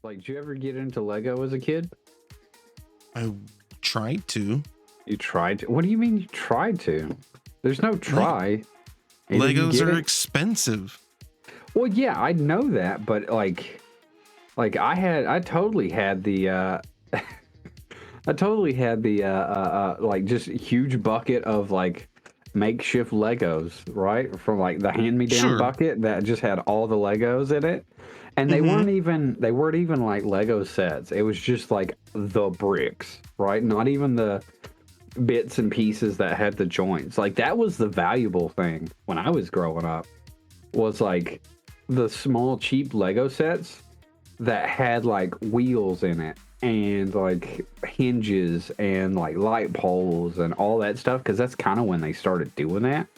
Like, did you ever get into Lego as a kid? I tried to. You tried to? What do you mean you tried to? There's no try. Legos are expensive. Well, yeah, I know that, but like I totally had the like just huge bucket of like makeshift Legos, right? From like the hand-me-down bucket that just had all the Legos in it. And they weren't even like Lego sets. It was just like the bricks, right? Not even the bits and pieces that had the joints. Like that was the valuable thing when I was growing up, was like the small cheap Lego sets that had like wheels in it and like hinges and like light poles and all that stuff, because that's kind of when they started doing that.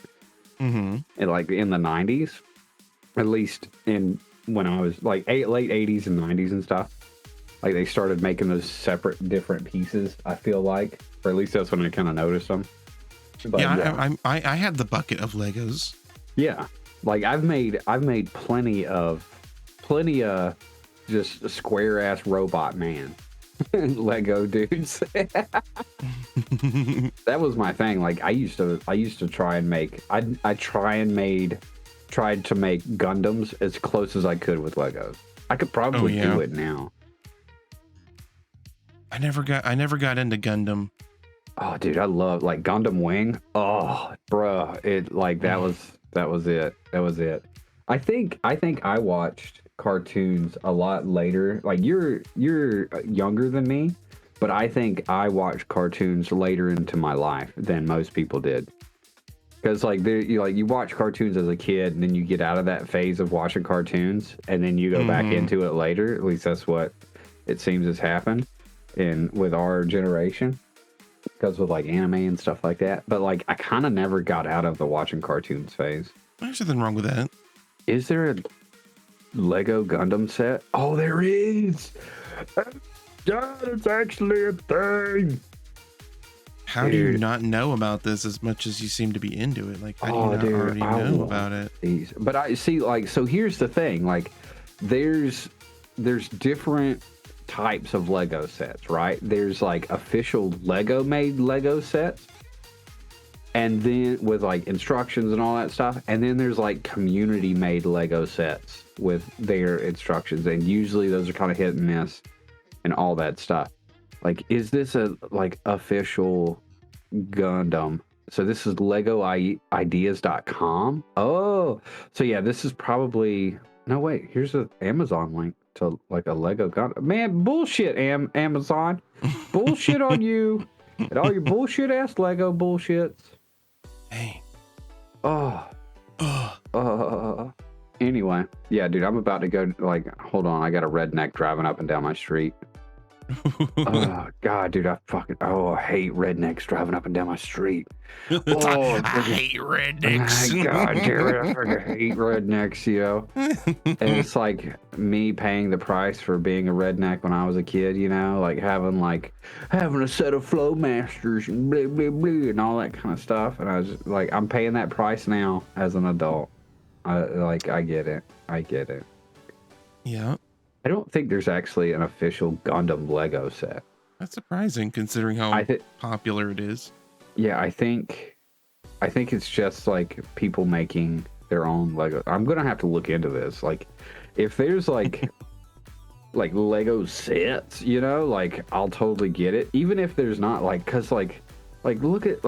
And like in the 90s, at least in when I was like late 80s and 90s and stuff, like they started making those separate different pieces, I feel like, or at least that's when I kind of noticed them. But, I had the bucket of Legos. Yeah, like I've made plenty of just square ass robot man Lego dudes. That was my thing. Like I used to try and make tried to make Gundams as close as I could with Legos. I could probably do it now. I never got into Gundam. Oh, dude, I love like Gundam Wing. Oh, bruh, it like that was it. I think I watched cartoons a lot later. Like you're younger than me, but I think I watched cartoons later into my life than most people did. Because like you watch cartoons as a kid, and then you get out of that phase of watching cartoons, and then you go back into it later. At least that's what it seems has happened with our generation, because with like anime and stuff like that. But like I kind of never got out of the watching cartoons phase. There's nothing wrong with that. Is there a Lego Gundam set? Oh, there is. God, it's actually a thing. How do you not know about this as much as you seem to be into it? Like, how do you not already know about it? But I see, like, so here's the thing. Like, there's different types of Lego sets, right? There's like official Lego made Lego sets, and then with like instructions and all that stuff. And then there's like community made Lego sets with their instructions, and usually those are kind of hit and miss and all that stuff. Like, is this a like official Gundam? So this is LegoIdeas.com. Oh, so yeah, this is probably, no wait, here's an Amazon link to like a Lego Gundam. Man, bullshit, Amazon. Bullshit on you and all your bullshit ass Lego bullshits. Hey. Anyway, yeah, dude, I'm about to go, like, hold on, I got a redneck driving up and down my street. Oh God, dude, I hate rednecks driving up and down my street. I hate rednecks. God, dude, I fucking hate rednecks, you know. And it's like me paying the price for being a redneck when I was a kid, you know, like having a set of Flowmasters and blah blah blah and all that kind of stuff. And I was like, I'm paying that price now as an adult. I get it. Yeah. I don't think there's actually an official Gundam Lego set. That's surprising considering how popular it is. Yeah, I think it's just like people making their own Lego. I'm gonna have to look into this. Like, if there's like like Lego sets, you know, like I'll totally get it. Even if there's not, like, cause like look at,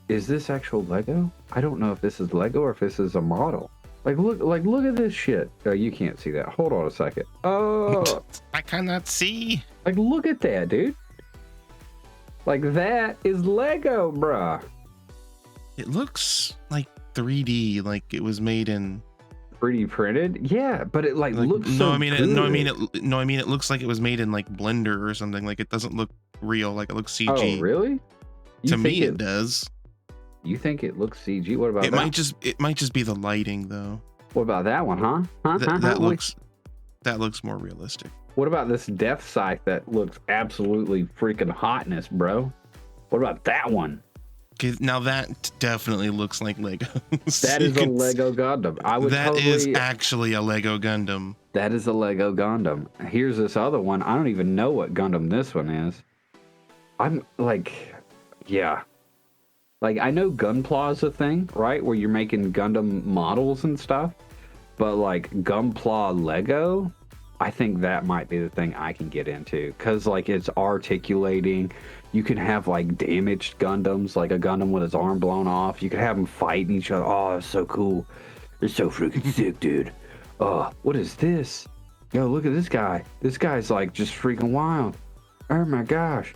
is this actual Lego? I don't know if this is Lego or if this is a model. Look at this shit. Oh, you can't see that. Hold on a second. Oh, I cannot see. Like, look at that, dude. Like, that is Lego, bruh. It looks like 3D, like it was made in 3D printed. Yeah, but it like looks so good. It looks like it was made in like Blender or something. Like, it doesn't look real. Like, it looks CG. Oh, really? To me, it does. You think it looks CG? What about it? It might just be the lighting, though. What about that one, huh? That looks more realistic. What about this Death Scythe that looks absolutely freaking hotness, bro? What about that one? Okay, now that definitely looks like Lego. That is a Lego Gundam. That is actually a Lego Gundam. That is a Lego Gundam. Here's this other one. I don't even know what Gundam this one is. I'm like, yeah. Like, I know Gunpla a thing, right? Where you're making Gundam models and stuff. But, like, Gunpla Lego, I think that might be the thing I can get into. Because, like, it's articulating. You can have, like, damaged Gundams, like a Gundam with his arm blown off. You can have them fighting each other. Oh, it's so cool. It's so freaking sick, dude. Oh, what is this? Yo, look at this guy. This guy's, like, just freaking wild. Oh, my gosh.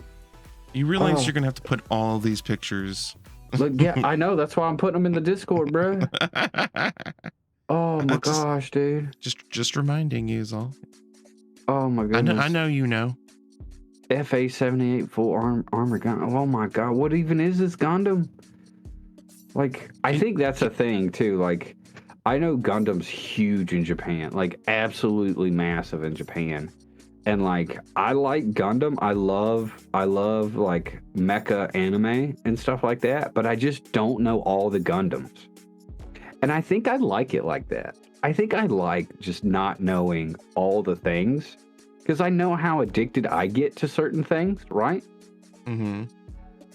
You realize you're going to have to put all these pictures. Look, yeah, I know. That's why I'm putting them in the Discord, bro. Oh my gosh, dude. Just reminding you is all. Oh my goodness. I know you know. FA-78 full armor gun. Oh my god, what even is this Gundam? Like, I think that's a thing too. Like, I know Gundam's huge in Japan, like absolutely massive in Japan. And like, I like Gundam. I love like mecha anime and stuff like that, but I just don't know all the Gundams. And I think I like it like that. I think I like just not knowing all the things, because I know how addicted I get to certain things, right? Mm-hmm.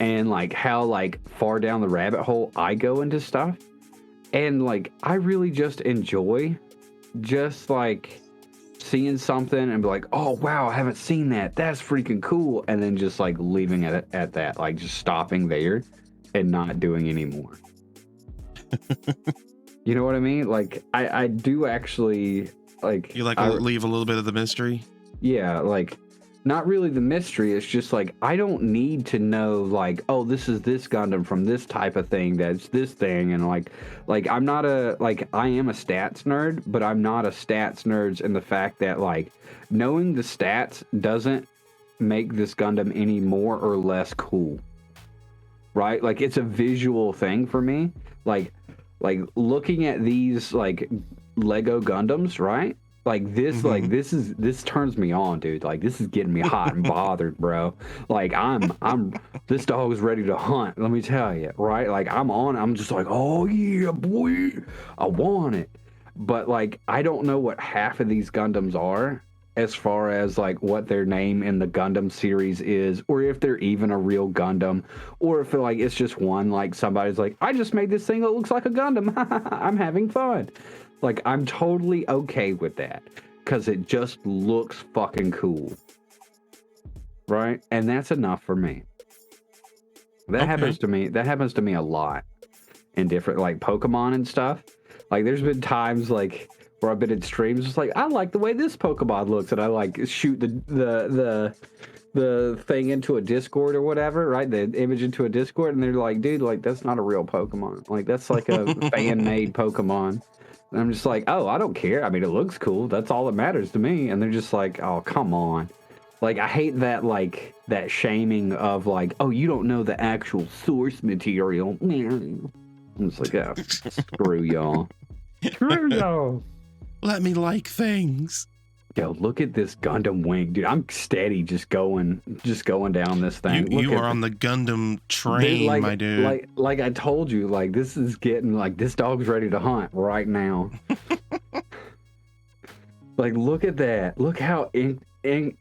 And like how like far down the rabbit hole I go into stuff. And like, I really just enjoy just like seeing something and be like, oh wow, I haven't seen that. That's freaking cool. And then just like leaving it at that, like just stopping there and not doing any more. You know what I mean? Like, I do actually like. You like leave a little bit of the mystery? Yeah, like, not really the mystery. It's just like, I don't need to know like, oh, this is this Gundam from this type of thing. That's this thing. And like I'm not I am a stats nerd, but I'm not a stats nerd in the fact that like knowing the stats doesn't make this Gundam any more or less cool. Right? Like, it's a visual thing for me. Like looking at these like Lego Gundams, right? Like this, Mm-hmm. this turns me on, dude. Like, this is getting me hot and bothered, bro. Like, this dog is ready to hunt. Let me tell you, right? Like, I'm just like, oh yeah, boy, I want it. But like, I don't know what half of these Gundams are, as far as like what their name in the Gundam series is, or if they're even a real Gundam, or if like it's just one, like somebody's like, I just made this thing that looks like a Gundam. I'm having fun. Like, I'm totally okay with that, because it just looks fucking cool. Right? And that's enough for me. That happens to me. That happens to me a lot in different like Pokemon and stuff. Like, there's been times like where I've been in streams, just like, I like the way this Pokemon looks, and I like shoot the thing into a Discord or whatever, right? The image into a Discord, and they're like, dude, like, that's not a real Pokemon. Like, that's like a fan-made Pokemon. And I'm just like, oh, I don't care. I mean, it looks cool. That's all that matters to me. And they're just like, oh, come on. Like, I hate that, like, that shaming of like, oh, you don't know the actual source material. I'm just like, oh, screw y'all. Screw y'all. Let me like things. Yo, look at this Gundam wing, dude. I'm steady just going down this thing. You are on the Gundam train, dude, my dude. Like I told you, like, this is getting like, this dog's ready to hunt right now. Like, look at that. Look how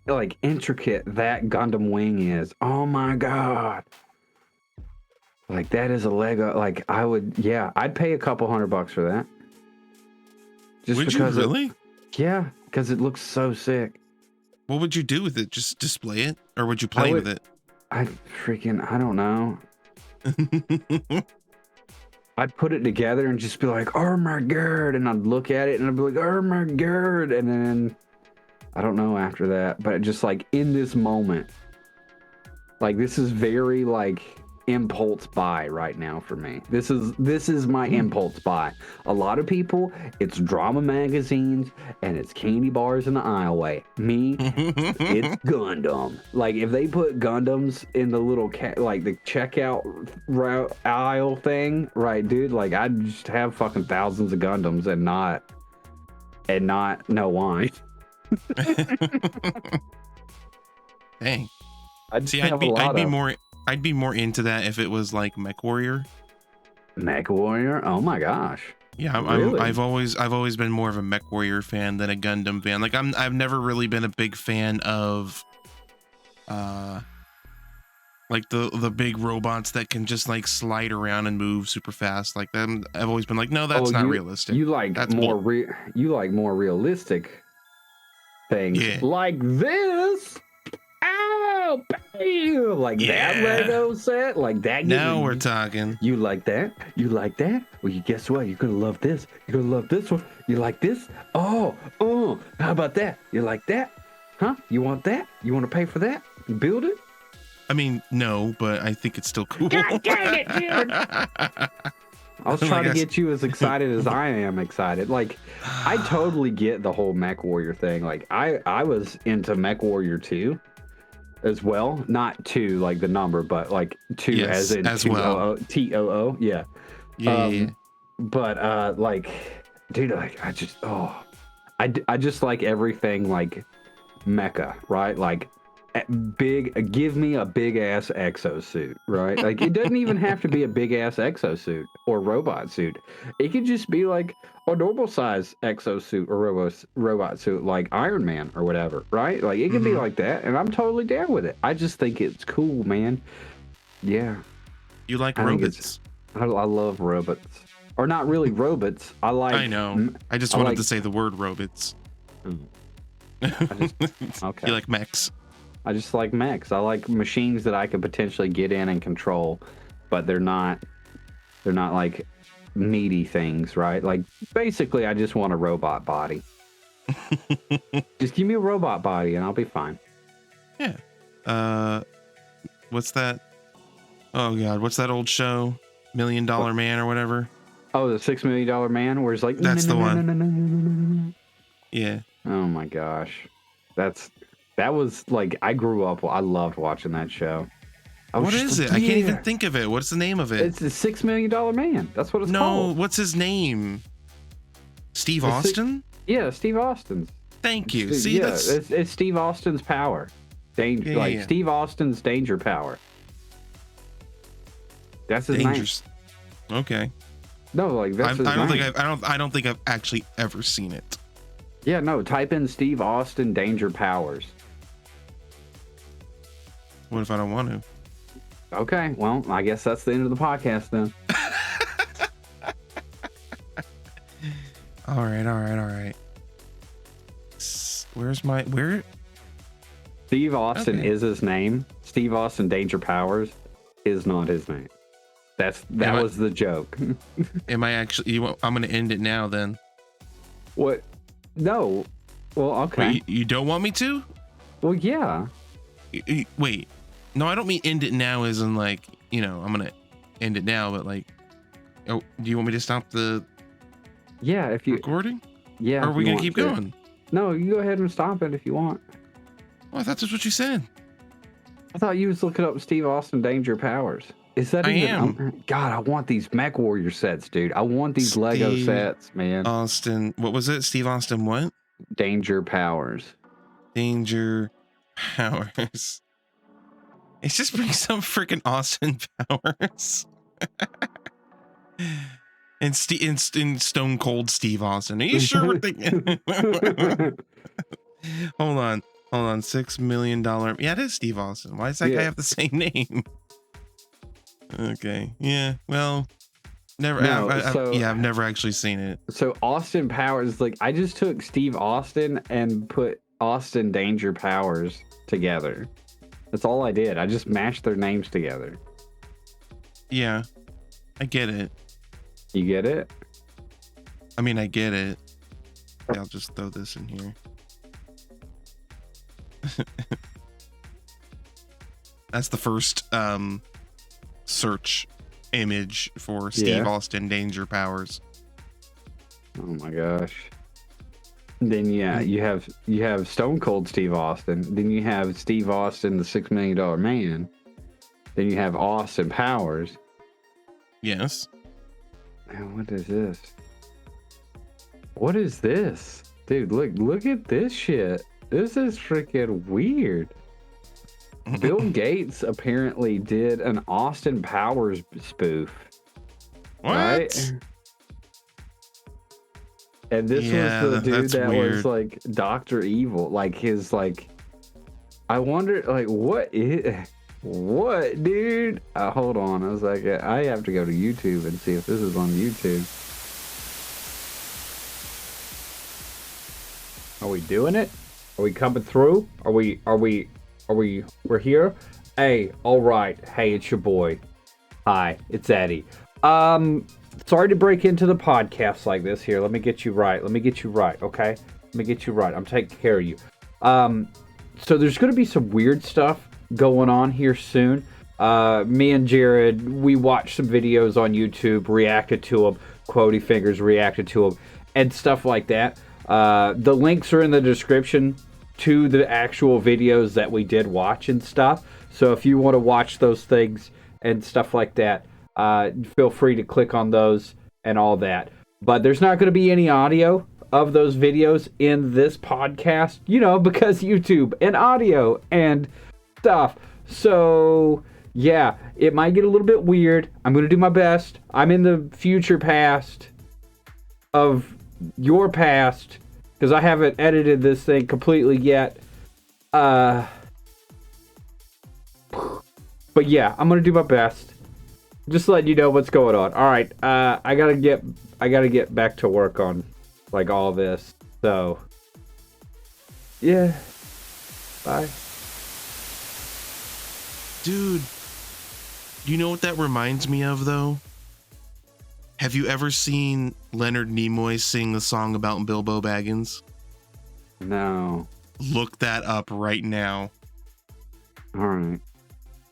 like intricate that Gundam wing is. Oh my god. Like, that is a Lego. Like, I'd pay a couple $100 for that. Just would you really? Yeah, because it looks so sick. What would you do with it? Just display it? Or would you play with it? I don't know. I'd put it together and just be like, oh my god, and I'd look at it and I'd be like, oh my god, and then I don't know after that, but just like in this moment, like, this is very like impulse buy right now for me. This is my impulse buy. A lot of people, it's drama magazines and it's candy bars in the aisleway. Me, it's Gundam. Like, if they put Gundams in the little like the checkout aisle thing, right, dude? Like, I'd just have fucking thousands of Gundams and not know why. Dang. I'd be more into that if it was like Mech Warrior. Mech Warrior? Oh my gosh. Yeah, Really? I've always been more of a Mech Warrior fan than a Gundam fan. Like I've never really been a big fan of like the big robots that can just like slide around and move super fast like them. I've always been like, no, that's not realistic. You like That's more you like more realistic things, yeah, like this. Ow, bam! Like that Lego set, like that. Now we're talking. You like that? You like that? Well, you guess what? You're gonna love this. You're gonna love this one. You like this? Oh, how about that? You like that? Huh? You want that? You want to pay for that? You build it? I mean, no, but I think it's still cool. God dang it, dude! I was trying to get you as excited as I am excited. Like, I totally get the whole Mech Warrior thing. Like, I was into Mech Warrior 2 as well. Not 2 like the number, but like 2 as in as 2 well. TOO. Yeah. Yeah. But like, dude, like I just like everything like mecha, right? Like give me a big ass exosuit, right? Like it doesn't even have to be a big ass exosuit or robot suit. It could just be like a normal size exosuit or robot suit like Iron Man or whatever, right? Like it can be like that, and I'm totally down with it. I just think it's cool, man. Yeah. You like robots? I love robots. Or not really robots. I know. I just wanted to say the word robots. Okay. You like mechs? I just like mechs. I like machines that I could potentially get in and control, but they're not like meaty things, right? Like basically I just want a robot body. Just give me a robot body and I'll be fine. Yeah. What's that? Oh god, what's that old show? $1 Million Man or whatever? Oh, the $6 Million Man, where it's like that's the one. Yeah. Oh my gosh. That was like, I grew up, I loved watching that show. What is it? I can't even think of it. What's the name of it? It's the $6 Million Man. That's what it's called. No, what's his name? Steve Austin? Yeah, Steve Austin's. Thank you. See, that's... It's Steve Austin's power. Steve Austin's danger power. That's his name. Okay. No, like that's his name. I don't think I've actually ever seen it. Yeah, no. Type in Steve Austin danger powers. What if I don't want to? Okay, well, I guess that's the end of the podcast then. All right. Where? Steve Austin is his name. Steve Austin danger powers is not his name. That was the joke. Am I actually? I'm going to end it now then. What? No. Well, okay. Wait, you don't want me to? Well, yeah. Wait. No, I don't mean end it now as in like, I'm going to end it now, but like, oh, do you want me to stop the recording? Yeah. Or are we going to keep going? No, you go ahead and stop it if you want. Oh, I thought that's what you said. I thought you was looking up Steve Austin danger powers. Is that even? I am. God, I want these Mech Warrior sets, dude. I want these Lego sets, man. Austin, what was it? Steve Austin what? Danger powers. Danger powers. It's just bring some freaking Austin powers. and Stone Cold Steve Austin. Are you sure we're thinking? Hold on. $6 million. Yeah, it is Steve Austin. Why does that guy have the same name? Okay. Yeah. Well, never. No, I've never actually seen it. So Austin Powers, like I just took Steve Austin and put Austin Danger Powers together. That's all I did. I just mashed their names together. Yeah, I get it. You get it? I mean, I get it. Yeah, I'll just throw this in here. That's the first search image for Steve Austin Danger Powers. Oh my gosh. Then you have Stone Cold Steve Austin. Then you have Steve Austin, the $6 Million Man. Then you have Austin Powers. Yes. Man, what is this? What is this? Dude, look at this shit. This is freaking weird. Bill Gates apparently did an Austin Powers spoof. What? Right? And this was the dude that's that weird. was like Dr. Evil, like his like. I wonder, like, what, dude? Hold on, I was like, I have to go to YouTube and see if this is on YouTube. Are we doing it? Are we coming through? We're here? Hey, all right. Hey, it's your boy. Hi, it's Eddie. Sorry to break into the podcast like this here. Let me get you right, okay? Let me get you right. I'm taking care of you. So there's going to be some weird stuff going on here soon. Me and Jared, we watched some videos on YouTube, reacted to them. Quotey Fingers reacted to them, and stuff like that. The links are in the description to the actual videos that we did watch and stuff. So if you want to watch those things and stuff like that, feel free to click on those and all that. But there's not going to be any audio of those videos in this podcast, because YouTube and audio and stuff. So yeah, it might get a little bit weird. I'm going to do my best. I'm in the future past of your past because I haven't edited this thing completely yet. But yeah, I'm going to do my best. Just letting you know what's going on. All right, I gotta get back to work on like all this. So yeah, bye. Dude, you know what that reminds me of though? Have you ever seen Leonard Nimoy sing the song about Bilbo Baggins? No. Look that up right now. All right.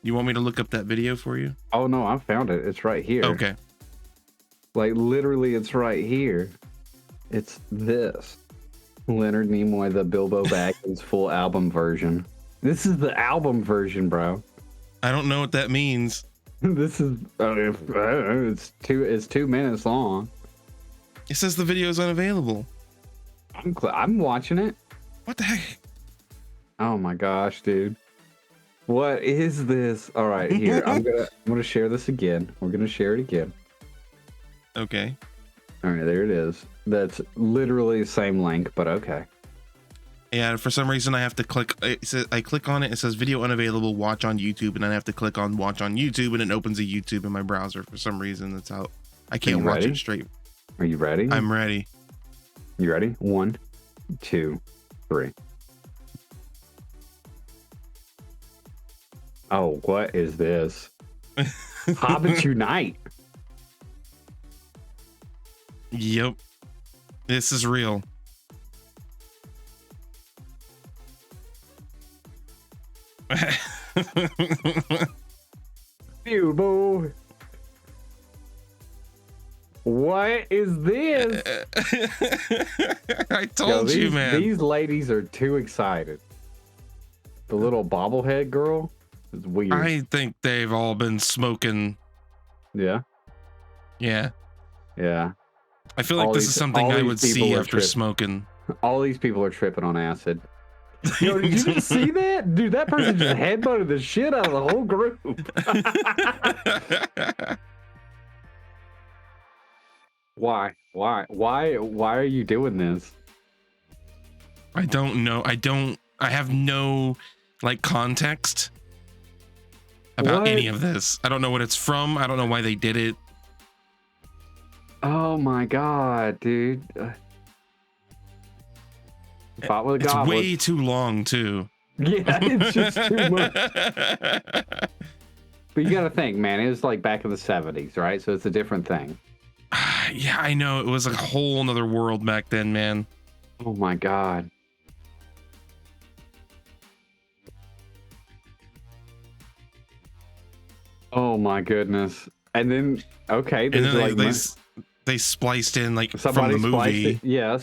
You want me to look up that video for you? Oh no, I found it. It's right here. Okay. Like literally it's right here. It's this. Leonard Nimoy, the Bilbo Baggins full album version. This is the album version, bro. I don't know what that means. This is it's 2 minutes long. It says the video is unavailable. I'm watching it. What the heck? Oh my gosh, dude. What is this? All right, here. I'm gonna share this again. We're gonna share it again. Okay. All right, there it is. That's literally the same link, but okay. Yeah, for some reason I have to click. I click on it. It says video unavailable. Watch on YouTube, and then I have to click on watch on YouTube, and it opens a YouTube in my browser. For some reason, that's how I can't watch it straight. Are you ready? I'm ready. You ready? 1, 2, 3. Oh, what is this? Hobbits Unite. Yep. This is real. Bilbo. What is this? I told you, man. These ladies are too excited. The little bobblehead girl is weird. I think they've all been smoking. Yeah. Yeah. Yeah. I feel like this is something I would see after smoking. All these people are tripping on acid. Yo, did you just see that? Dude, that person just headbutted the shit out of the whole group. Why? Why are you doing this? I don't know. I have no like context about any of this. I don't know what it's from. I don't know why they did it. Oh my god, dude. It's way too long too. Yeah, it's just too much. But you gotta think, man, it was like back in the 70s, right? So it's a different thing. Yeah, I know. It was like a whole nother world back then, man. Oh my god. Oh my goodness. And then, okay, and then like they spliced in like from the movie. Yeah,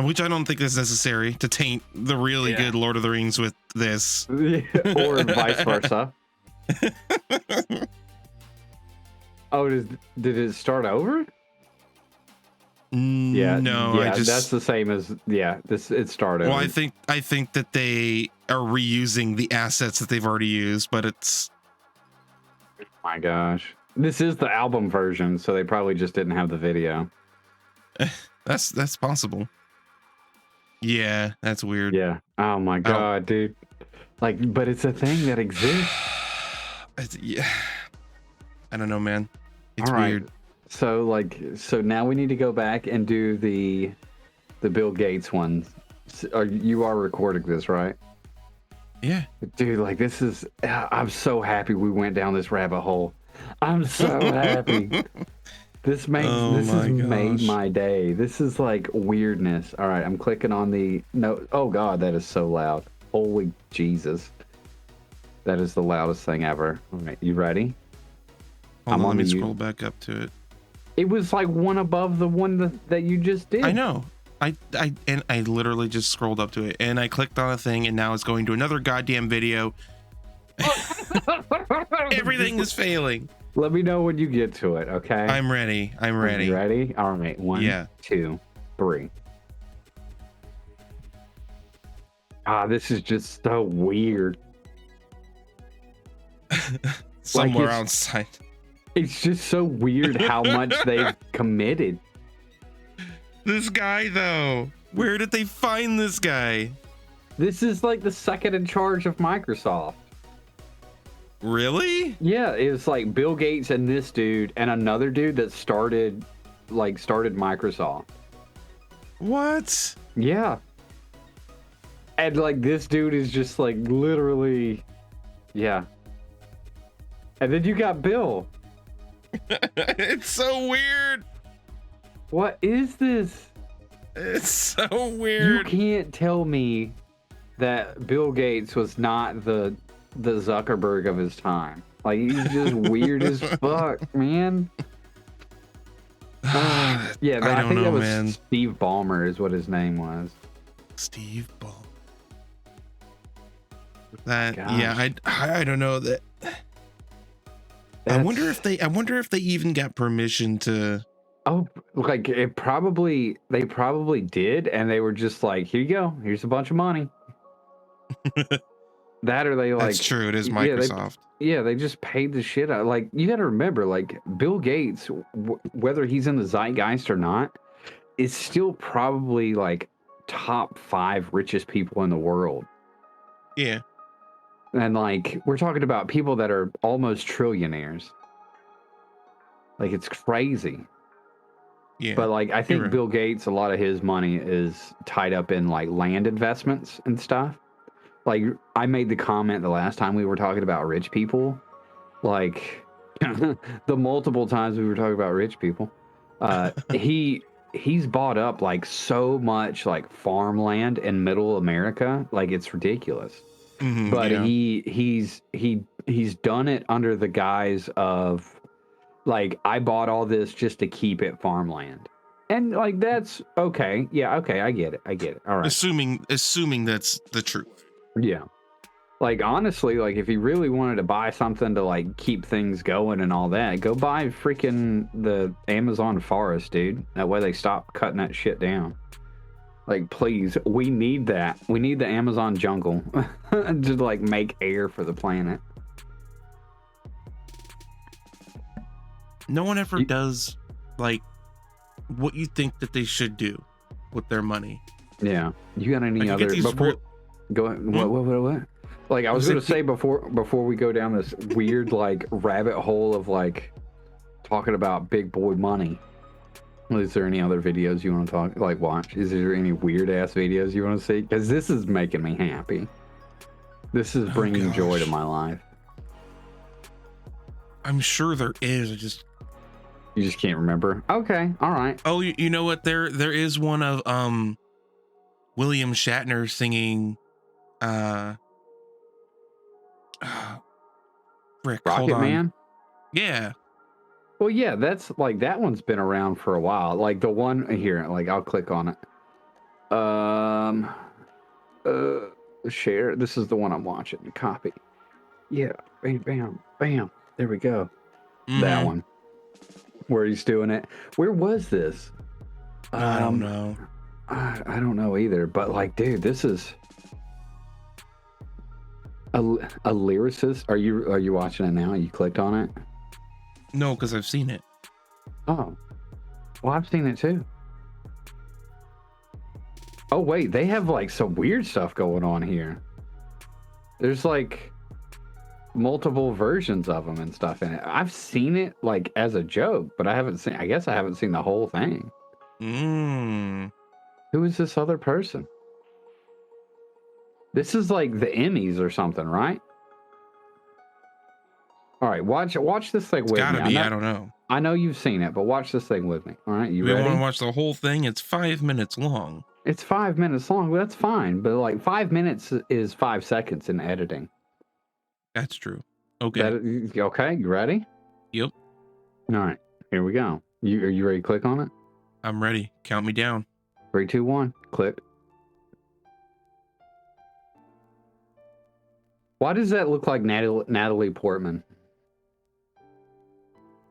which I don't think is necessary to taint the really good Lord of the Rings with this. Or vice versa. Oh, did it start over? Yeah, no, yeah, that's the same as it started. Well, I think that they are reusing the assets that they've already used, but it's. Oh my gosh. This is the album version, so they probably just didn't have the video. That's possible. Yeah, that's weird. Yeah. Oh my god, dude. Like, but it's a thing that exists. Yeah. I don't know, man. It's all right. weird. So now we need to go back and do the Bill Gates one. You are recording this, right? Yeah. Dude, like this is, I'm so happy we went down this rabbit hole. I'm so happy. This has made my day. This is like weirdness. All right, I'm clicking on the no. Oh god, that is so loud. Holy Jesus. That is the loudest thing ever. All right, you ready? Hold on, let me scroll back up to it. It was like one above the one that you just did. I know. I literally just scrolled up to it and I clicked on a thing and now it's going to another goddamn video. Everything is failing. Let me know when you get to it, okay? I'm ready. You ready? All right. 1, 2, 3. This is just so weird. Somewhere outside. It's just so weird how much they've committed. This guy, though. Where did they find this guy? This is like the second in charge of Microsoft. Really? Yeah, it was like Bill Gates and this dude and another dude that started Microsoft. What? Yeah. And like this dude is just like literally, yeah. And then you got Bill. It's so weird. What is this? It's so weird. You can't tell me that Bill Gates was not the Zuckerberg of his time. Like he's just weird as fuck, man. Yeah, I think that was man. Steve Ballmer is what his name was. Steve Ballmer. That yeah, I don't know that. I wonder if they even got permission to. Oh, like they probably did, and they were just like, here you go, here's a bunch of money. That or they like. That's true. It is Microsoft. Yeah, they just paid the shit out. Like you got to remember, like Bill Gates, whether he's in the zeitgeist or not, is still probably like top 5 richest people in the world. Yeah. And like we're talking about people that are almost trillionaires. Like it's crazy. Yeah. But like I think Bill Gates, a lot of his money is tied up in like land investments and stuff. Like I made the comment the last time we were talking about rich people, like the multiple times we were talking about rich people. He's bought up like so much like farmland in middle America, like it's ridiculous. Mm-hmm, but yeah. he's done it under the guise of like I bought all this just to keep it farmland. And like that's okay. Yeah, okay, I get it. All right. Assuming that's the truth. Yeah. Like honestly, like if you really wanted to buy something to like keep things going and all that, go buy freaking the Amazon forest, dude. That way they stop cutting that shit down. Like please, we need that. We need the Amazon jungle to like make air for the planet. No one ever does like what you think that they should do with their money. Yeah. You got any other before go ahead. What? Like I was gonna say before we go down this weird like rabbit hole of like talking about big boy money. Is there any other videos you want to watch? Is there any weird ass videos you want to see? Because this is making me happy. This is bringing joy to my life. I'm sure there is. You just can't remember. Okay, all right. Oh, you know what? There is one of William Shatner singing Rick, Rocket Man? Yeah. Well, yeah, that's like that one's been around for a while. Like the one here, like I'll click on it. Share. This is the one I'm watching. Copy. Yeah. Bam, bam, bam. There we go. Mm-hmm. That one. Where he's doing it. Where was this? I don't know. I don't know either. But like, dude, this is a lyricist. Are you watching it now? You clicked on it? No, because I've seen it. Oh. Well, I've seen it too. Oh, wait. They have like some weird stuff going on here. There's like multiple versions of them and stuff in it. I've seen it like as a joke, but I guess I haven't seen the whole thing. Who is this other person? This is like the Emmys or something, right? All right, watch this thing with me. Gotta be. I don't know. I know you've seen it, but watch this thing with me. All right, you ready? We want to watch the whole thing? It's 5 minutes long. It's 5 minutes long. Well, that's fine, but like 5 minutes is 5 seconds in editing. That's true. Okay. Okay, you ready? Yep. All right, here we go. Are you ready to click on it? I'm ready. Count me down. 3, 2, 1, click. Why does that look like Natalie Portman?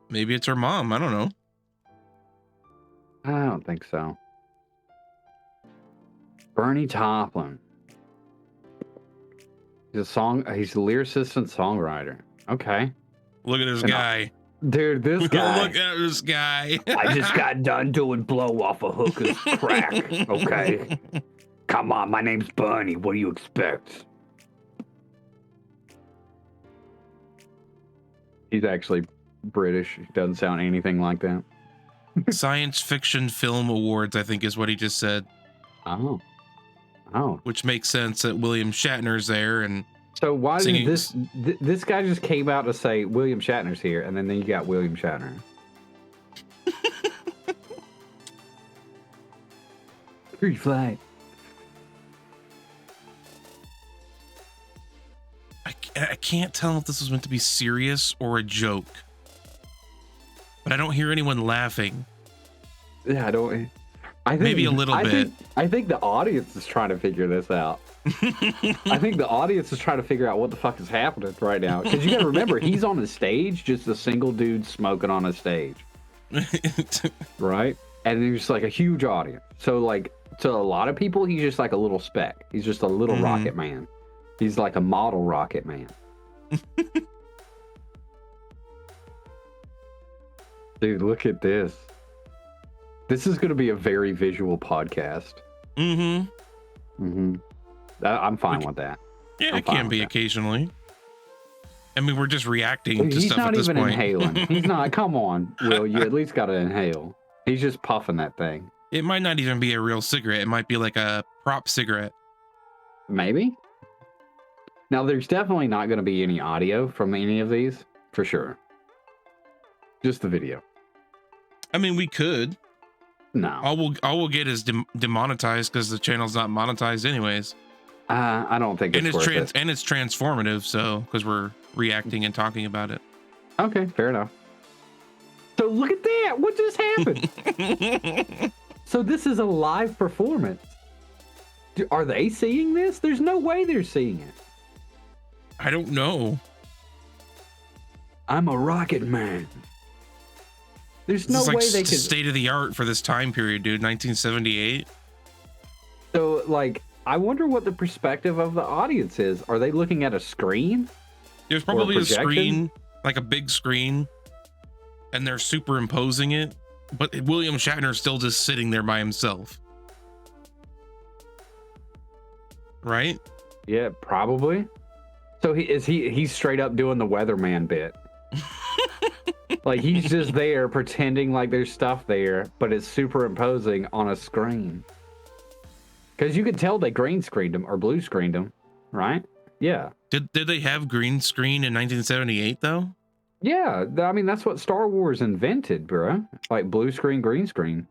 Maybe it's her mom. I don't know. I don't think so. Bernie Taupin. He's a lyricist and songwriter. Okay. Look at this guy. Dude, this guy. Look at this guy. I just got done doing blow off a hooker's crack. Okay. Come on, my name's Bernie. What do you expect? He's actually British. He doesn't sound anything like that. Science Fiction Film Awards, I think is what he just said. Oh. Which makes sense that William Shatner's there and so why did this guy just came out to say William Shatner's here, and then you got William Shatner. Free flight. I can't tell if this was meant to be serious or a joke, but I don't hear anyone laughing. Yeah, I think maybe a little bit. I think the audience is trying to figure this out. I think the audience is trying to figure out what the fuck is happening right now. Because you got to remember, he's on a stage, just a single dude smoking on a stage, right? And there's like a huge audience. So like to a lot of people, he's just like a little speck. He's just a little rocket man. He's like a model rocket man. Dude, look at this. This is going to be a very visual podcast. I'm fine with that. Yeah, it can be occasionally. I mean, we're just reacting to stuff at this point. He's not even inhaling. He's not. Come on, Will. You at least got to inhale. He's just puffing that thing. It might not even be a real cigarette. It might be like a prop cigarette. Maybe. Now, there's definitely not going to be any audio from any of these, for sure. Just the video. I mean, we could. No. All we'll get is demonetized because the channel's not monetized anyways. I don't think it's worth it. And it's transformative, so because we're reacting and talking about it. Okay, fair enough. So look at that. What just happened? So this is a live performance. Are they seeing this? There's no way they're seeing it. I don't know. I'm a rocket man. There's no way they could. State of the art for this time period, dude. 1978. So, like, I wonder what the perspective of the audience is. Are they looking at a screen? There's probably a screen, like a big screen, and they're superimposing it. But William Shatner's still just sitting there by himself. Right? Yeah, probably. So he's straight up doing the weatherman bit. Like he's just there pretending like there's stuff there, but it's superimposing on a screen. Because you could tell they green screened him or blue screened him, right? Yeah. Did they have green screen in 1978 though? Yeah, I mean that's what Star Wars invented, bro. Like blue screen, green screen.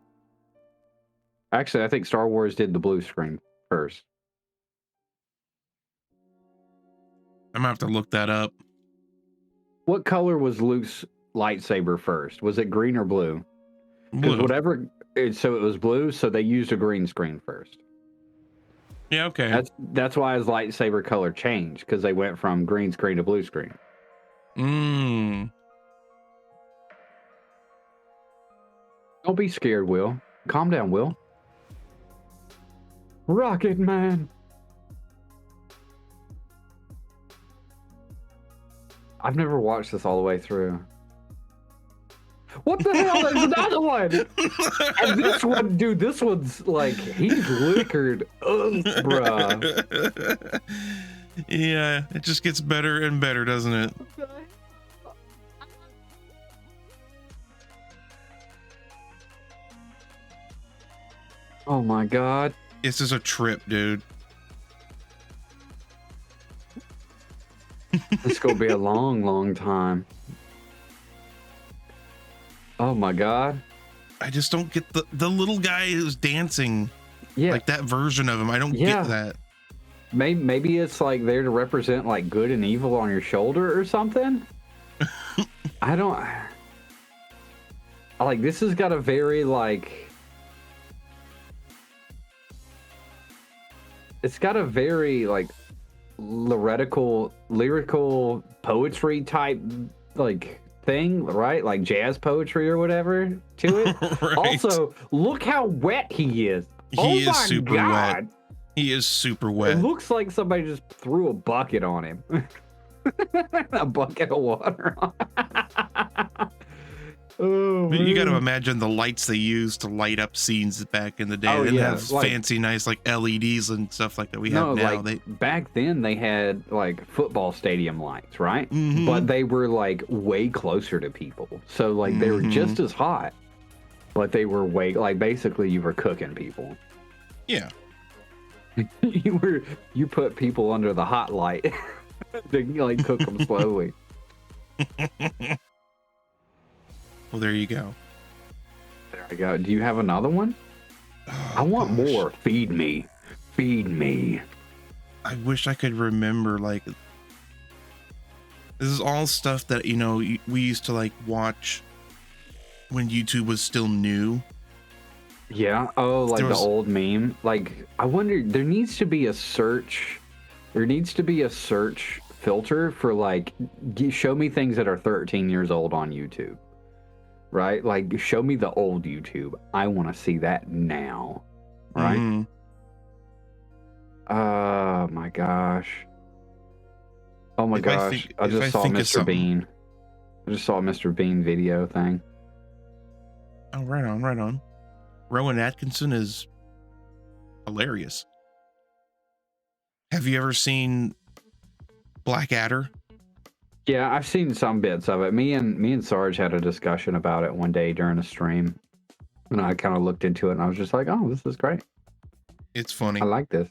Actually, I think Star Wars did the blue screen first. I'm gonna have to look that up. What color was Luke's lightsaber first? Was it green or blue? Because whatever, so it was blue, so they used a green screen first. Yeah, okay. That's why his lightsaber color changed, because they went from green screen to blue screen. Don't be scared, Will. Calm down, Will. Rocket Man. I've never watched this all the way through. What the hell? There's another one. And this one, dude, this one's like, he's liquored. Bruh. Yeah, it just gets better and better, doesn't it? Oh my God. This is a trip, dude. This is gonna be a long time. Oh my God. I just don't get the little guy who's dancing. Yeah. Like that version of him. I don't get that. Maybe it's like there to represent like good and evil on your shoulder or something. I don't like, this has got a very like, it's got a very like lyrical poetry type like thing, right? Like jazz poetry or whatever to it. Right. Also, look how wet he is. He is super wet. He is super wet. It looks like somebody just threw a bucket on him. A bucket of water on him. Oh, you got to imagine the lights they used to light up scenes back in the day. Oh, they didn't yeah, have like, fancy, nice like LEDs and stuff like that we have now. Like, back then they had like football stadium lights, right? Mm-hmm. But they were like way closer to people, so like they were just as hot, but they were way like basically you were cooking people. Yeah. you put people under the hot light to like cook them slowly. Well, there you go. There I go. Do you have another one? Oh, I want more. Feed me. Feed me. I wish I could remember, like, this is all stuff that, you know, we used to like watch when YouTube was still new. Yeah. Oh, like the old meme. Like, I wonder, there needs to be a search. There needs to be a search filter for like, show me things that are 13 years old on YouTube. Right? Like, show me the old YouTube. I want to see that now. Right? Mm-hmm. Oh my gosh. Oh my gosh. I just saw Mr. Bean. I just saw a Mr. Bean video thing. Oh, right on, right on. Rowan Atkinson is hilarious. Have you ever seen Blackadder? Yeah, I've seen some bits of it. Me and Sarge had a discussion about it one day during a stream. And I kind of looked into it and I was just like, oh, this is great. It's funny. I like this.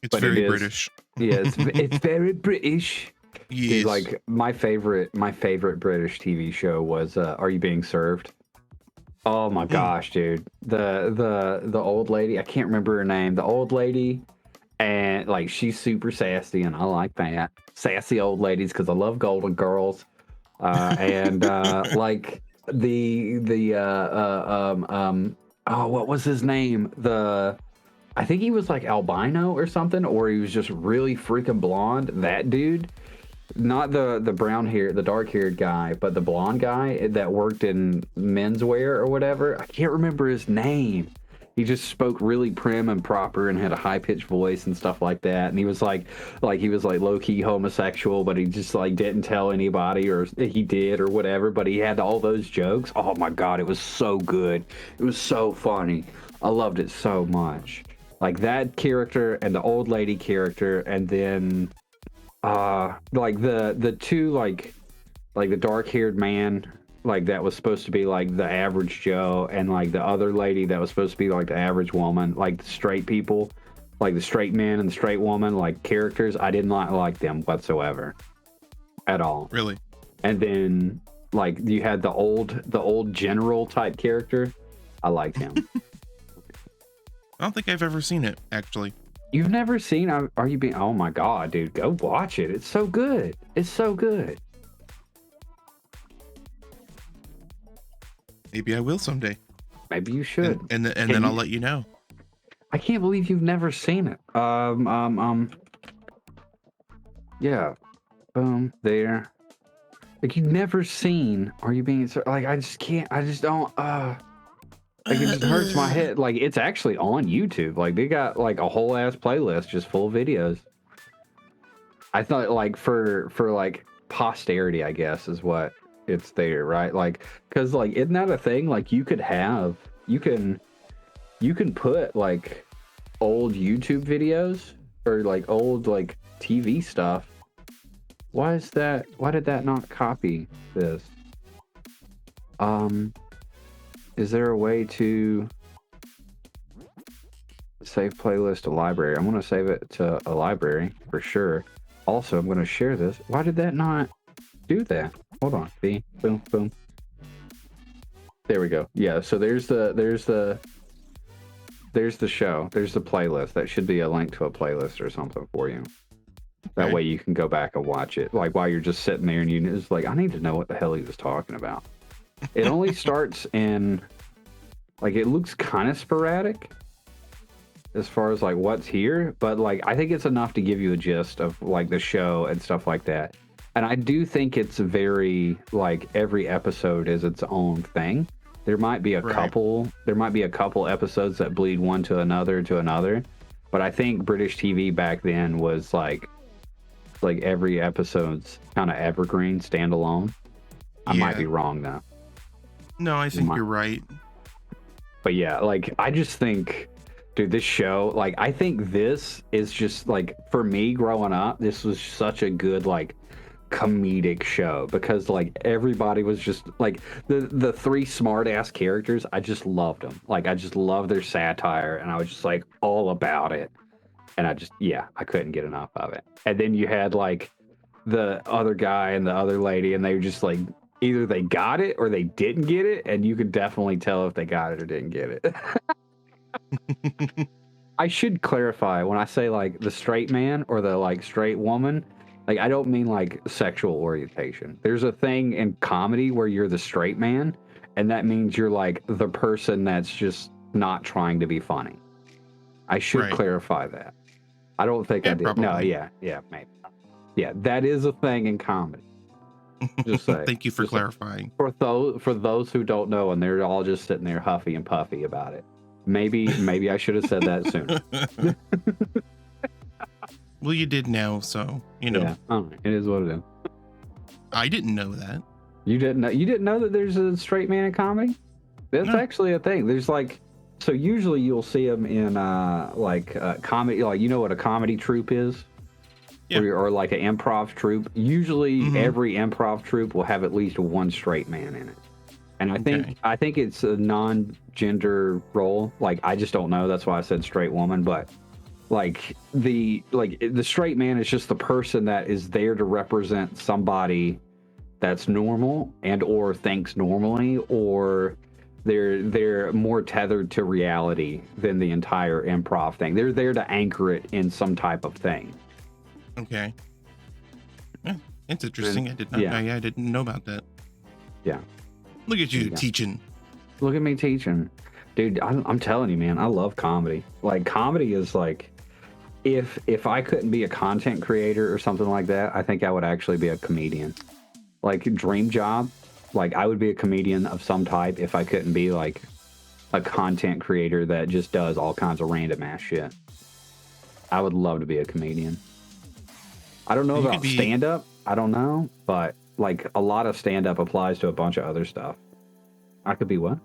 It's very British. Yeah, it's very British. Yes. Dude, like my favorite British TV show was Are You Being Served? Oh my gosh, dude. The old lady, I can't remember her name. The old lady, and like she's super sassy and I like that. Sassy old ladies because I love Golden Girls. And like what was his name? I think he was like albino or something, or he was just really freaking blonde. That dude, not the brown hair, the dark haired guy, but the blonde guy that worked in menswear or whatever. I can't remember his name. He just spoke really prim and proper and had a high pitched voice and stuff like that. And he was like low key homosexual, but he just like didn't tell anybody, or he did or whatever. But he had all those jokes. Oh my God, it was so good. It was so funny. I loved it so much. Like that character and the old lady character, and then like the two like the dark-haired man like that was supposed to be like the average Joe, and like the other lady that was supposed to be like the average woman, like the straight people, like the straight men and the straight woman, like characters. I did not like them whatsoever at all. Really? And then like you had the old general type character. I liked him. I don't think I've ever seen it, actually. You've never seen Are You Being... Oh my God, dude. Go watch it. It's so good. It's so good. Maybe I will someday. Maybe you should. And then I'll let you know. I can't believe you've never seen it. Yeah. Boom. There. Like, you've never seen Are You Being... Like, I just can't... I just don't... Like, it just hurts my head. Like, it's actually on YouTube. Like, they got like a whole ass playlist just full of videos. I thought like for like posterity, I guess, is what it's there, right? Like, because like, isn't that a thing? Like, you can put like old YouTube videos or like old like TV stuff. Why did that not copy this? Is there a way to save playlist to library? I'm going to save it to a library for sure. Also, I'm going to share this. Why did that not do that? Hold on. See? Boom, boom. There we go. Yeah, so there's the show. There's the playlist. That should be a link to a playlist or something for you. That way you can go back and watch it. Like while you're just sitting there and you just like, I need to know what the hell he was talking about. It only starts in, like, it looks kind of sporadic as far as like what's here, but like I think it's enough to give you a gist of like the show and stuff like that. And I do think it's very like every episode is its own thing. There might be a couple episodes that bleed one to another, but I think British TV back then was like every episode's kind of evergreen, standalone. I might be wrong though. No, I think you're right. But yeah, like I just think, dude, this show, like I think this is just like, for me growing up, this was such a good like comedic show because like everybody was just like the three smart ass characters. I just loved them. Like I just loved their satire and I was just like all about it. And I couldn't get enough of it. And then you had like the other guy and the other lady, and they were just like, either they got it or they didn't get it, and you could definitely tell if they got it or didn't get it. I should clarify when I say like the straight man or the like straight woman, like I don't mean like sexual orientation. There's a thing in comedy where you're the straight man, and that means you're like the person that's just not trying to be funny. I should clarify that. I don't think I did. Probably. No, yeah, maybe. Yeah, that is a thing in comedy. Just say. Thank you for clarifying. For those who don't know, and they're all just sitting there huffy and puffy about it. Maybe I should have said that sooner. Well, you did now, so you know. Yeah, it is what it is. I didn't know that. You didn't know that there's a straight man in comedy? That's actually a thing. There's like, so usually you'll see them in comedy, like you know what a comedy troupe is? Yeah. Or like an improv troupe. Usually every improv troupe will have at least one straight man in it. And I think it's a non-gender role. Like I just don't know. That's why I said straight woman. But like the straight man is just the person that is there to represent somebody that's normal and or thinks normally, or they're more tethered to reality than the entire improv thing. They're there to anchor it in some type of thing. Okay. Yeah, it's interesting. I didn't know about that. Yeah. Look at you teaching. Look at me teaching. Dude, I'm telling you, man, I love comedy. Like, comedy is like, if I couldn't be a content creator or something like that, I think I would actually be a comedian. Like, dream job, like, I would be a comedian of some type if I couldn't be, like, a content creator that just does all kinds of random ass shit. I would love to be a comedian. I don't know about stand-up. I don't know, but like a lot of stand-up applies to a bunch of other stuff. I could be what?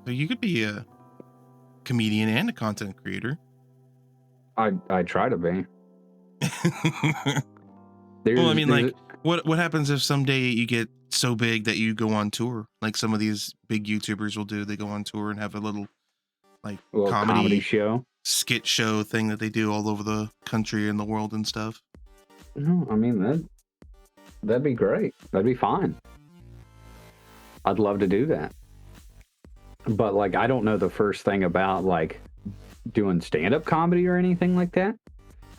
So you could be a comedian and a content creator. I try to be. Well, I mean, like, what happens if someday you get so big that you go on tour? Like some of these big YouTubers will do. They go on tour and have a little like comedy show, skit show thing that they do all over the country and the world and stuff. No, I mean that'd be great. That'd be fine. I'd love to do that. But like I don't know the first thing about like doing stand-up comedy or anything like that.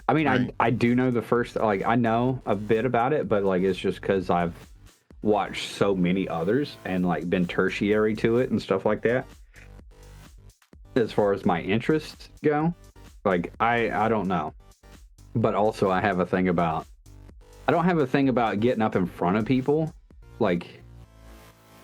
I mean, I do know the first, like I know a bit about it, but like it's just because I've watched so many others and like been tertiary to it and stuff like that. As far as my interests go, like I don't know. But also I have a thing about, I don't have a thing about getting up in front of people. Like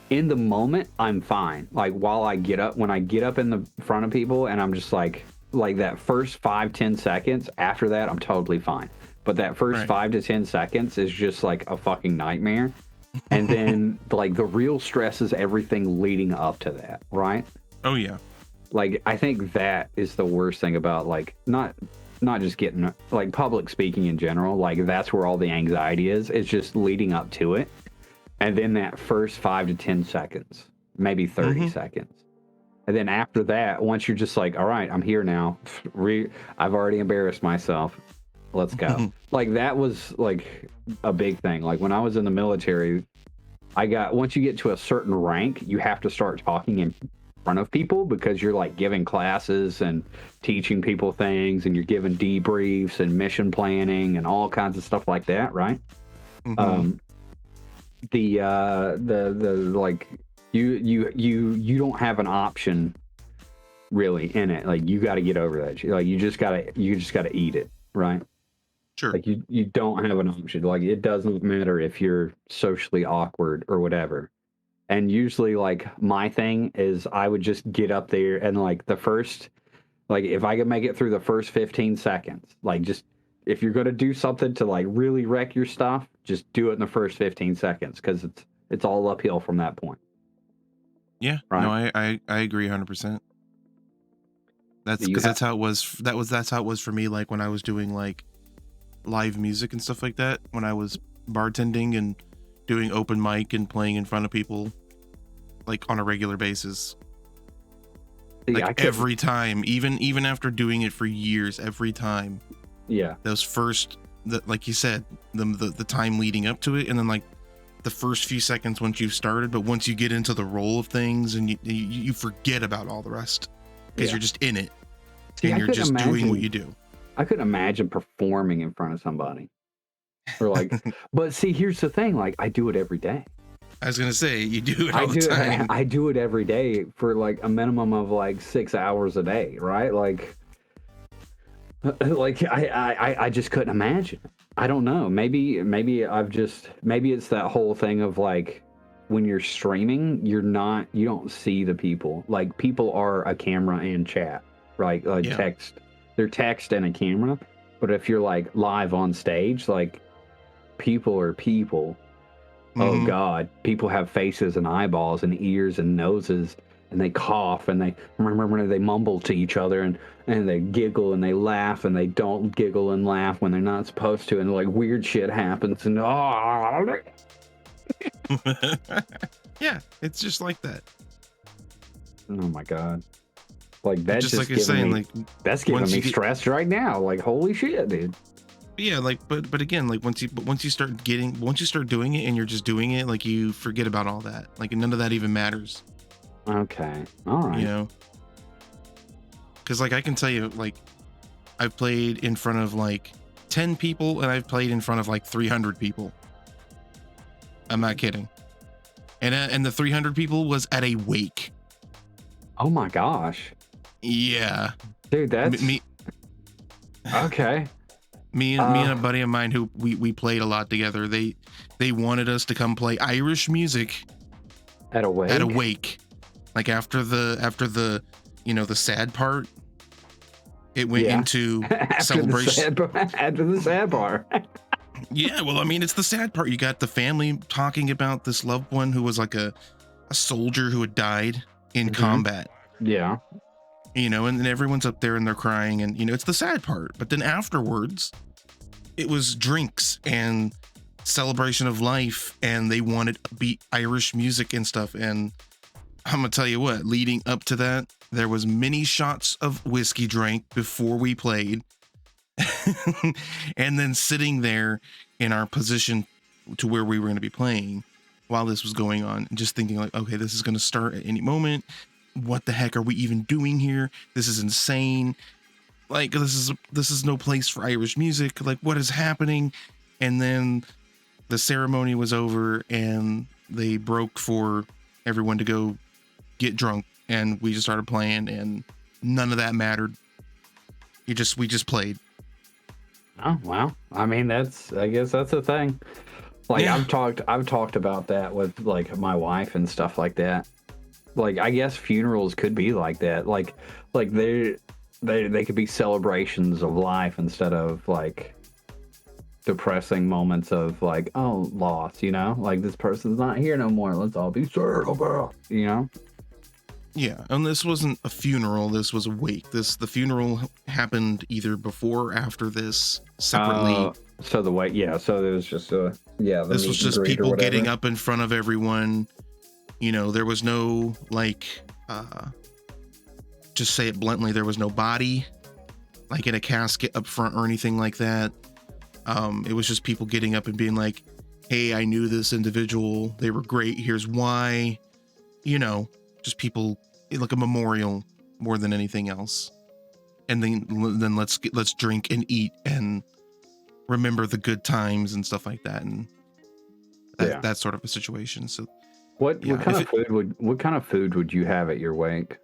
in the moment, I'm fine. Like while I get up, when I get up in the front of people and I'm just like that first 5-10 seconds, after that, I'm totally fine. But that first 5 to 10 seconds is just like a fucking nightmare. And then like the real stress is everything leading up to that, right? Oh yeah. Like I think that is the worst thing about like not just getting like public speaking in general. Like that's where all the anxiety is. It's just leading up to it. And then that first 5 to 10 seconds, maybe 30 seconds. And then after that, once you're just like, all right, I'm here now. I've already embarrassed myself. Let's go. Like that was like a big thing. Like when I was in the military, once you get to a certain rank, you have to start talking in front of people because you're like giving classes and teaching people things, and you're giving debriefs and mission planning and all kinds of stuff like that, right? The like you don't have an option really in it. Like you got to get over that. Like you just gotta eat it, right? Sure. Like you don't have an option. Like it doesn't matter if you're socially awkward or whatever. And usually like my thing is I would just get up there and like if I could make it through the first 15 seconds, like just if you're going to do something to like really wreck your stuff, just do it in the first 15 seconds because it's all uphill from that point. Yeah. Right? No, I agree 100%. That's because that's how it was. That's how it was for me. Like when I was doing like live music and stuff like that, when I was bartending and doing open mic and playing in front of people like on a regular basis. Like every time, even after doing it for years, every time. Yeah. Those first, like you said, the time leading up to it, and then like the first few seconds once you've started, but once you get into the roll of things and you forget about all the rest because you're just in it and you're just doing what you do. I couldn't imagine performing in front of somebody. Or like, but see, here's the thing. Like, I do it every day. I was gonna say you do it all the time. I do it every day for like a minimum of like 6 hours a day, right? Like I just couldn't imagine. I don't know. Maybe it's that whole thing of like when you're streaming, you don't see the people. Like people are a camera and chat, right? Like text. They're text and a camera. But if you're like live on stage, like people are people. Oh God, people have faces and eyeballs and ears and noses, and they cough and they mumble to each other and they giggle and they laugh and they don't giggle and laugh when they're not supposed to, and like weird shit happens and yeah, it's just like that. Oh my God. Like that's just like you're saying, like that's giving me stress right now. Like holy shit, dude. Yeah, like but again, like once you start doing it and you're just doing it, like you forget about all that. Like none of that even matters. Okay. All right. You know? Cuz like I can tell you, like I've played in front of like 10 people and I've played in front of like 300 people. I'm not kidding. And the 300 people was at a wake. Oh my gosh. Yeah. Dude, that's me. Okay. Me and a buddy of mine who we played a lot together. They wanted us to come play Irish music at a wake. Like after the the sad part, it went into celebration. After the sad part. Yeah, well, I mean, it's the sad part. You got the family talking about this loved one who was like a soldier who had died in combat. Yeah. And then everyone's up there and they're crying and, it's the sad part. But then afterwards, it was drinks and celebration of life, and they wanted beat Irish music and stuff. And I'm going to tell you what, leading up to that, there was many shots of whiskey drank before we played. And then sitting there in our position to where we were going to be playing while this was going on, and just thinking like, okay, this is going to start at any moment. What the heck are we even doing here? This is insane. Like this is no place for Irish music. Like what is happening? And then the ceremony was over and they broke for everyone to go get drunk, and we just started playing, and none of that mattered. We just played. Oh wow. I mean I guess that's a thing. Like yeah. I've talked about that with like my wife and stuff like that. Like I guess funerals could be like that. Like they could be celebrations of life instead of like depressing moments of like, oh, loss, you know, like this person's not here no more. Let's all be sad about, you know. Yeah, and this wasn't a funeral. This was a wake. The funeral happened either before or after this separately. So the wake, yeah. So there was just this was just people getting up in front of everyone. You know, there was no like, just say it bluntly, there was no body like in a casket up front or anything like that. It was just people getting up and being like, hey, I knew this individual. They were great. Here's why. You know, just people, like a memorial more than anything else. And then let's drink and eat and remember the good times and stuff like that. And that sort of a situation. So what kind of food would you have at your wake?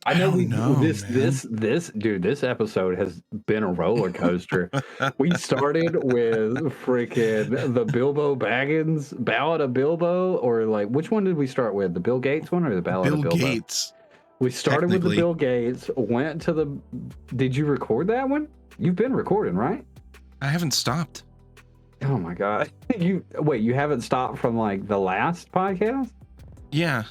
I know this episode has been a roller coaster. We started with freaking the Bilbo Baggins, Ballad of Bilbo, or like, which one did we start with? The Bill Gates one or the Ballad of Bilbo? Bill Gates. We started with the Bill Gates, went to the, did you record that one? You've been recording, right? I haven't stopped. Oh my God. You haven't stopped from like the last podcast? Yeah.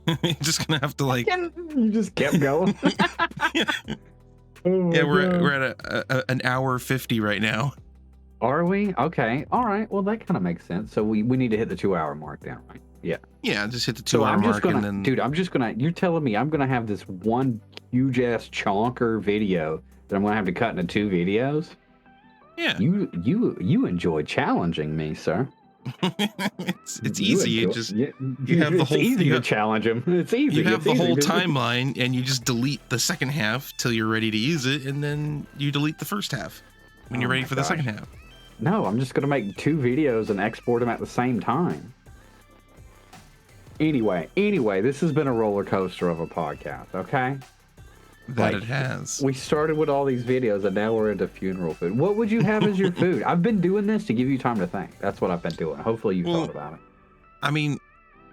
You're just gonna have to like. You just kept going. Yeah, we're at an hour 50 right now. Are we? Okay. All right. Well, that kind of makes sense. So we need to hit the 2-hour mark then, right? Yeah. Yeah, just hit the 2-hour mark and then. Dude, you're telling me I'm gonna have this one huge ass chonker video that I'm gonna have to cut into 2 videos? Yeah. You enjoy challenging me, sir. it's easy. You have the whole. Easy to challenge him. It's easy. You have the whole timeline, and you just delete the second half till you're ready to use it, and then you delete the first half when you're ready for the second half. No, I'm just gonna make 2 videos and export them at the same time. Anyway, this has been a roller coaster of a podcast. Okay. That it has. We started with all these videos and now we're into funeral food. What would you have as your food? I've been doing this to give you time to think. That's what I've been doing. Hopefully you thought about it. I mean,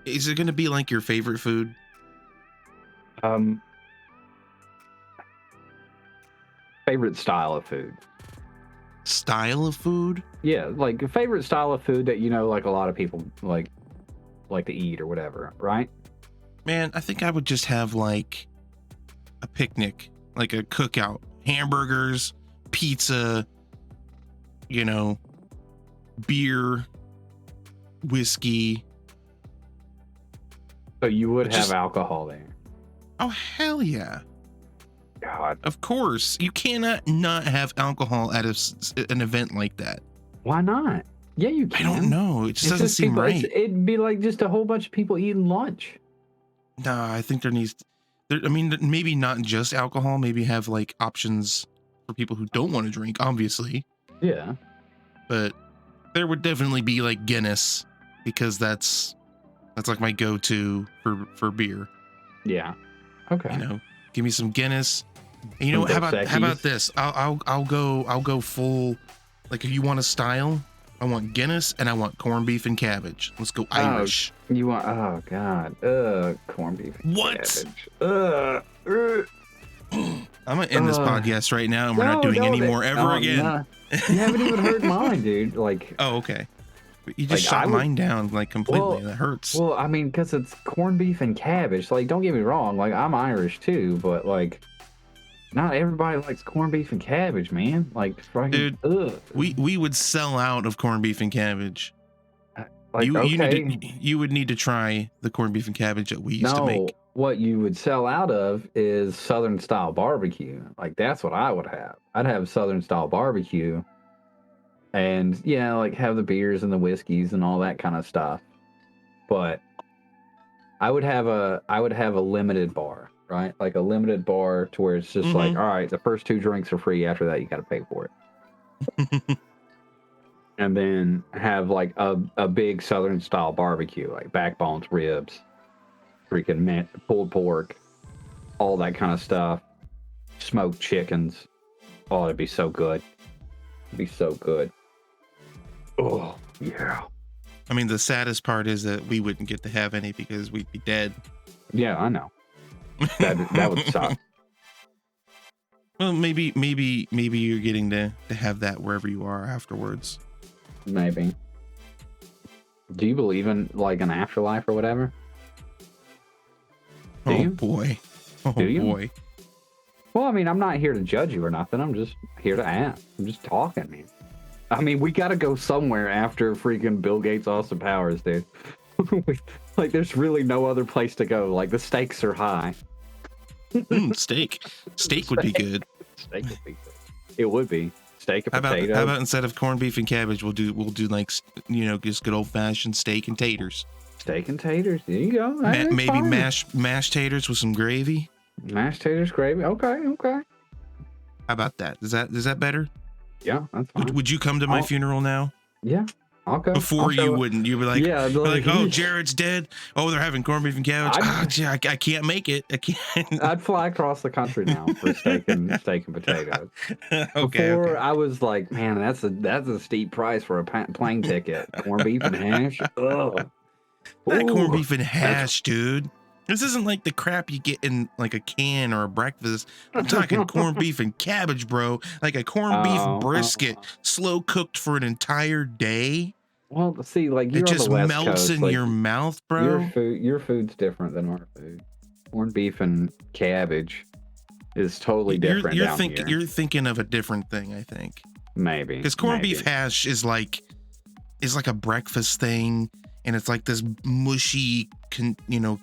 is it going to be like your favorite food? Favorite style of food. Style of food? Yeah, like a favorite style of food that, you know, like a lot of people like to eat or whatever, right? Man, I think I would just have like a picnic, like a cookout, hamburgers, pizza, you know, beer, whiskey. So you would have alcohol there? Oh, hell yeah. God. Of course. You cannot not have alcohol at an event like that. Why not? Yeah, you can. I don't know. It just doesn't seem right. It'd be like just a whole bunch of people eating lunch. Nah, I think I mean, maybe not just alcohol, maybe have like options for people who don't want to drink, obviously. Yeah. But there would definitely be like Guinness, because that's like my go-to for beer. Yeah. Okay. You know, give me some Guinness. And you know, how about this? I'll go full, like, if you want a style, I want Guinness and I want corned beef and cabbage. Let's go Irish. You want? Oh God. Corned beef and cabbage. I'm gonna end this podcast right now, and we're not doing any more ever again. Nah. You haven't even heard mine, dude. Like. Oh, okay. You just shot mine down like completely. That hurts. Well, I mean, because it's corned beef and cabbage. Like, don't get me wrong. Like, I'm Irish too, but like, not everybody likes corned beef and cabbage, man. Like, fucking, dude, ugh. we would sell out of corned beef and cabbage. Like, you would need to try the corned beef and cabbage that we used to make. What you would sell out of is Southern style barbecue. Like, that's what I would have. I'd have Southern style barbecue. And yeah, like have the beers and the whiskeys and all that kind of stuff. But I would have a limited bar, right? Like a limited bar to where it's just like, all right, the first 2 drinks are free. After that, you got to pay for it. And then have like a big Southern style barbecue, like backbones, ribs, freaking pulled pork, all that kind of stuff. Smoked chickens. Oh, it'd be so good. It'd be so good. Oh, yeah. I mean, the saddest part is that we wouldn't get to have any because we'd be dead. Yeah, I know. That would suck. Well, maybe you're getting to have that wherever you are afterwards. Maybe. Do you believe in like an afterlife or whatever? Boy. Do you? Boy. Well, I mean, I'm not here to judge you or nothing. I'm just here to ask. I'm just talking, man. I mean, we got to go somewhere after freaking Bill Gates, Austin Powers, dude. Like, there's really no other place to go. Like, the stakes are high. Steak would be good. Steak would be good. It would be. Steak and potatoes. How about instead of corned beef and cabbage, we'll do like, just good old fashioned steak and taters. Steak and taters. There you go. Maybe mashed taters with some gravy. Mashed taters, gravy. Okay. How about that? Is that better? Yeah, that's fine. Would you come to my funeral now? Yeah, I'll go. Before you wouldn't. You'd be like, yeah, oh, Jared's dead. Oh, they're having corned beef and cabbage. I can't make it. I can't. I'd fly across the country now for steak and potatoes. Okay. Before I was like, man, that's a steep price for a plane ticket. Corned beef and hash. Ugh. That corned beef and hash, dude. This isn't like the crap you get in like a can or a breakfast. I'm talking corned beef and cabbage, bro. Like a corned beef brisket, slow cooked for an entire day. Well, see, like it just melts in your mouth, bro. Your food's different than our food. Corned beef and cabbage is totally different. You're thinking of a different thing, I think. Maybe because corned beef hash is like a breakfast thing. And it's like this mushy,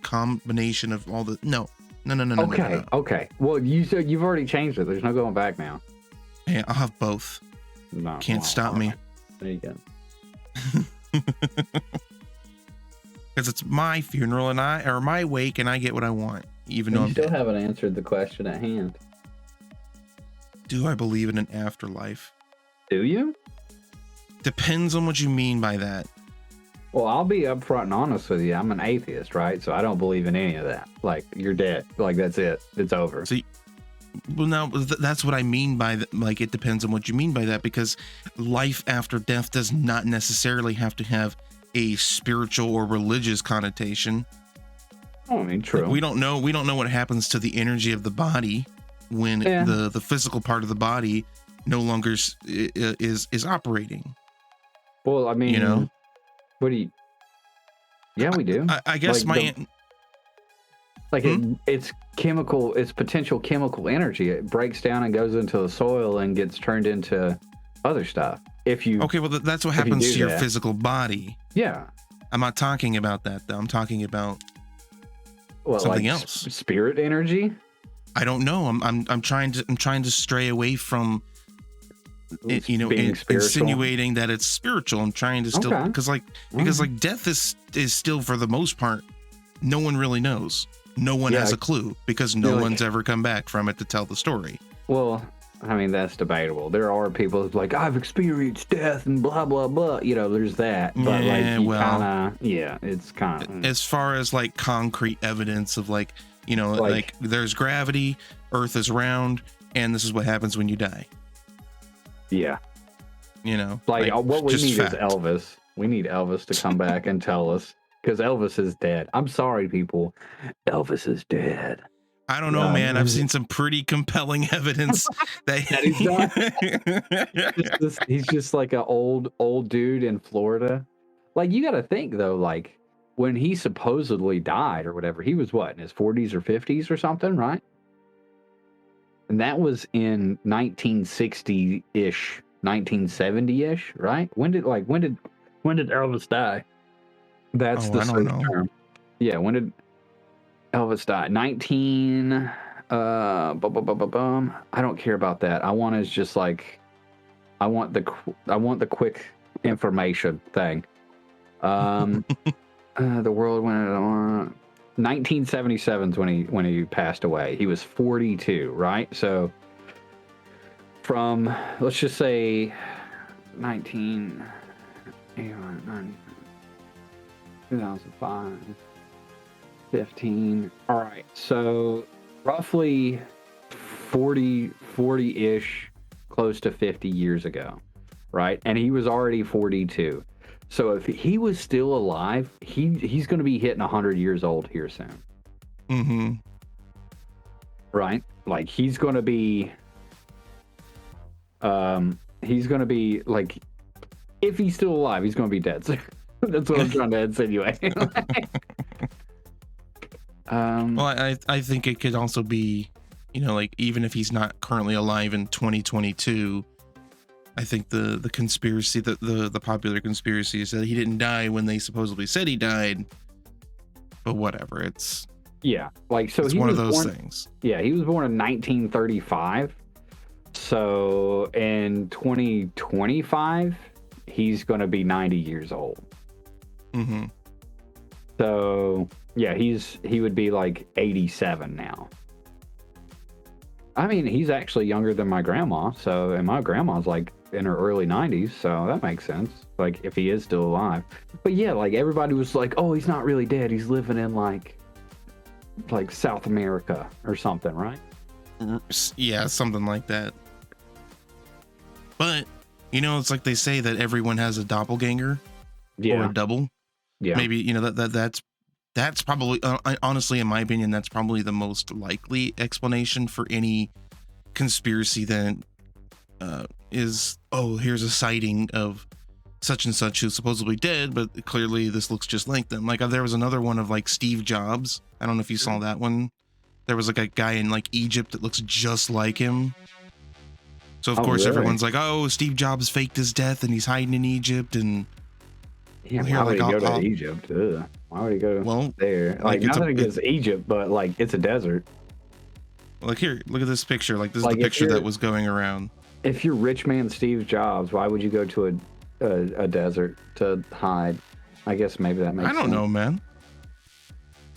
combination of all the no. Okay. Well, you said you've already changed it. There's no going back now. Hey, I'll have both. No, can't stop me. There you go. Because it's my funeral and my wake, and I get what I want, even though you still haven't answered the question at hand. Do I believe in an afterlife? Do you? Depends on what you mean by that. Well, I'll be upfront and honest with you. I'm an atheist, right? So I don't believe in any of that. Like, you're dead. Like, that's it. It's over. So, well, now that's what I mean by like, it depends on what you mean by that, because life after death does not necessarily have to have a spiritual or religious connotation. Oh, I mean, true. Like, we don't know what happens to the energy of the body when the physical part of the body no longer is operating. Well, I mean, what do you? Yeah, we do. I guess it's chemical. It's potential chemical energy. It breaks down and goes into the soil and gets turned into other stuff. Well, that's what happens to your physical body. Yeah, I'm not talking about that though. I'm talking about something else. Spirit energy. I don't know. I'm trying to stray away from insinuating that it's spiritual. I'm trying to still because death is still, for the most part, no one really knows. No one has a clue because no one's ever come back from it to tell the story. Well, I mean, that's debatable. There are people who's like, I've experienced death and blah blah blah. There's that. But it's kind of as far as like concrete evidence of like there's gravity, Earth is round, and this is what happens when you die. Yeah. What we need is Elvis. We need Elvis to come back and tell us, because Elvis is dead. I'm sorry, people. Elvis is dead. I don't know, man. I've seen some pretty compelling evidence that he's not. He's just like an old dude in Florida. Like, you got to think, though, like, when he supposedly died or whatever, he was what, in his 40s or 50s or something, right? And that was in 1960-ish, 1970-ish, right? When did Elvis die? That's the search term. Yeah, when did Elvis die? I don't care about that. I want is just like, I want the quick information thing. The world went on 1977 is when he passed away. He was 42, right? So from, let's just say 2005, 15. All right. So roughly 40-ish, close to 50 years ago, right? And he was already 42. So if he was still alive, he's going to be hitting 100 years old here soon. Mm-hmm. Right? Like, he's going to be He's gonna be like, if he's still alive, he's gonna be dead. So that's what I'm trying to insinuate. Well, I think it could also be, like even if he's not currently alive in 2022, I think the conspiracy, the popular conspiracy is that he didn't die when they supposedly said he died. But whatever, it's like, so it's he one was of those born, things. Yeah, he was born in 1935. So in 2025, he's gonna be 90 years old. Mm-hmm. So yeah, he would be like 87 now. I mean, he's actually younger than my grandma. So, and my grandma's like in her early 90s. So that makes sense. Like, if he is still alive. But yeah, like everybody was like, oh, he's not really dead. He's living in like South America or something, right? Yeah, something like that. But, it's like they say that everyone has a doppelganger or a double. Yeah. Maybe, that's probably, honestly, in my opinion, that's probably the most likely explanation for any conspiracy that is, oh, here's a sighting of such and such who's supposedly dead, but clearly this looks just like them. Like there was another one of like Steve Jobs. I don't know if you saw that one. There was like a guy in like Egypt that looks just like him. So of course really? Everyone's like, oh, Steve Jobs faked his death and he's hiding in Egypt. And yeah, why would he go to Egypt? Ugh. Why would he go there? Like nothing against Egypt, but like it's a desert. Like here, look at this picture. Like this is the picture that was going around. If you're rich man Steve Jobs, why would you go to a desert to hide? I guess maybe that makes sense. I don't know, man.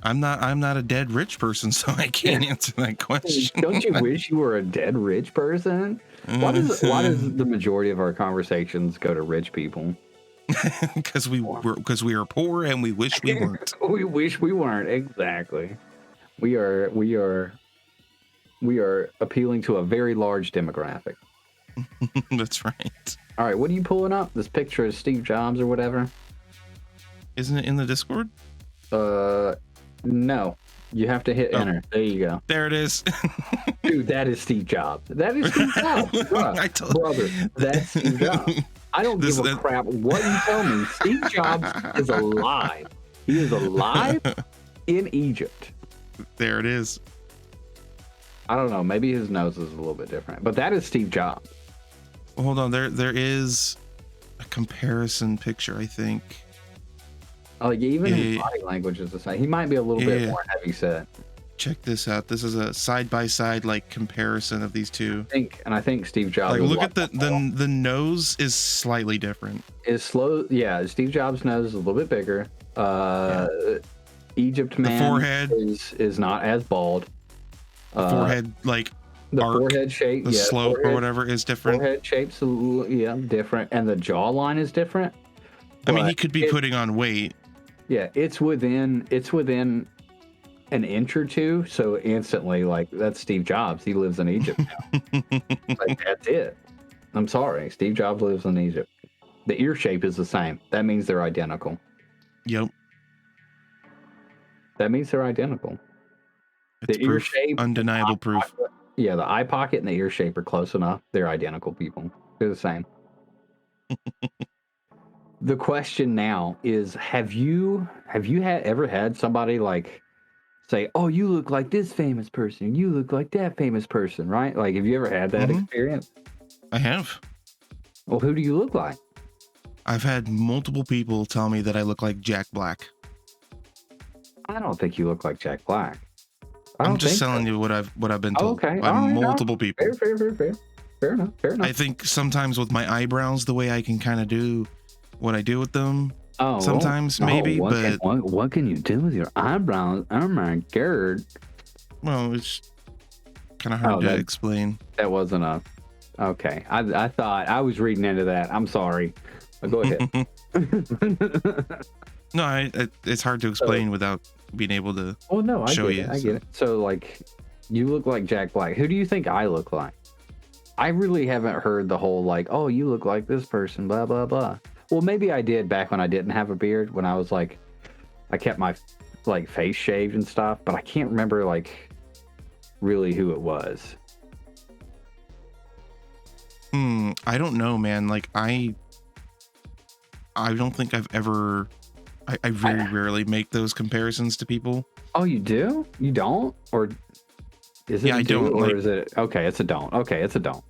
I'm not a dead rich person, so I can't answer that question. Don't you wish you were a dead rich person? Why does the majority of our conversations go to rich people? Because we are poor and we wish we weren't. We wish we weren't. Exactly. We are appealing to a very large demographic. That's right. All right, what are you pulling up? This picture of Steve Jobs or whatever? Isn't it in the Discord? No. You have to hit enter. There you go. There it is. Dude, that is Steve Jobs. That is Steve Jobs. Brother, that's Steve Jobs. I don't give a crap what you tell me. Steve Jobs is alive. He is alive in Egypt. There it is. I don't know. Maybe his nose is a little bit different, but that is Steve Jobs. Well, hold on. There is a comparison picture, I think. Like even his body language is the same. He might be a little bit more heavy set. Check this out. This is a side by side like comparison of these two. I think Steve Jobs. Like look at the nose is slightly different. Is slow. Yeah, Steve Jobs' nose is a little bit bigger. Egypt man. The forehead is not as bald. The forehead like the arc, forehead shape, the slope or whatever is different. Forehead shape's different, and the jawline is different. I mean, he could be putting on weight. Yeah, it's within an inch or two, so instantly, like, that's Steve Jobs. He lives in Egypt now. Like, that's it. I'm sorry, Steve Jobs lives in Egypt. The ear shape is the same. That means they're identical. Yep. That means they're identical. It's the ear shape, undeniable proof. Pocket, yeah, the eye pocket and the ear shape are close enough. They're identical people. They're the same. The question now is: Have you ever had somebody like say, "Oh, you look like this famous person. You look like that famous person," right? Like, have you ever had that experience? I have. Well, who do you look like? I've had multiple people tell me that I look like Jack Black. I don't think you look like Jack Black. I'm just telling you what I've been told by multiple people. Fair enough. I think sometimes with my eyebrows, the way I can kind of do what I do with them. Oh, sometimes maybe, but what can you do with your eyebrows? Oh my god! Well, it's kind of hard to explain. That wasn't okay. I thought I was reading into that. I'm sorry. Go ahead. No, it's hard to explain without being able to. Oh no, I show get it. So like, you look like Jack Black. Who do you think I look like? I really haven't heard the whole like, oh, you look like this person, blah blah blah. Well, maybe I did back when I didn't have a beard, when I was like, I kept my like face shaved and stuff, but I can't remember like really who it was. I don't know, man. Like I don't think I've ever. I very rarely make those comparisons to people. Oh, you do? You don't? Or is it? Yeah, I don't. Or Like, is it? Okay, it's a don't. Okay, it's a don't.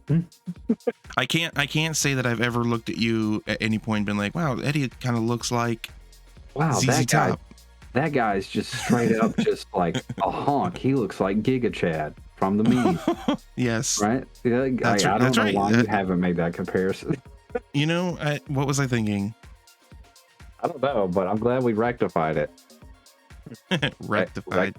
I can't say that I've ever looked at you at any point and been like, wow, Eddie kind of looks like Wow, ZZ Top. That guy's just straight up just like a honk. He looks like Giga Chad from the meme. Yes. Right? I don't know why you haven't made that comparison. You know, what was I thinking? I don't know, but I'm glad we rectified it. Rectified.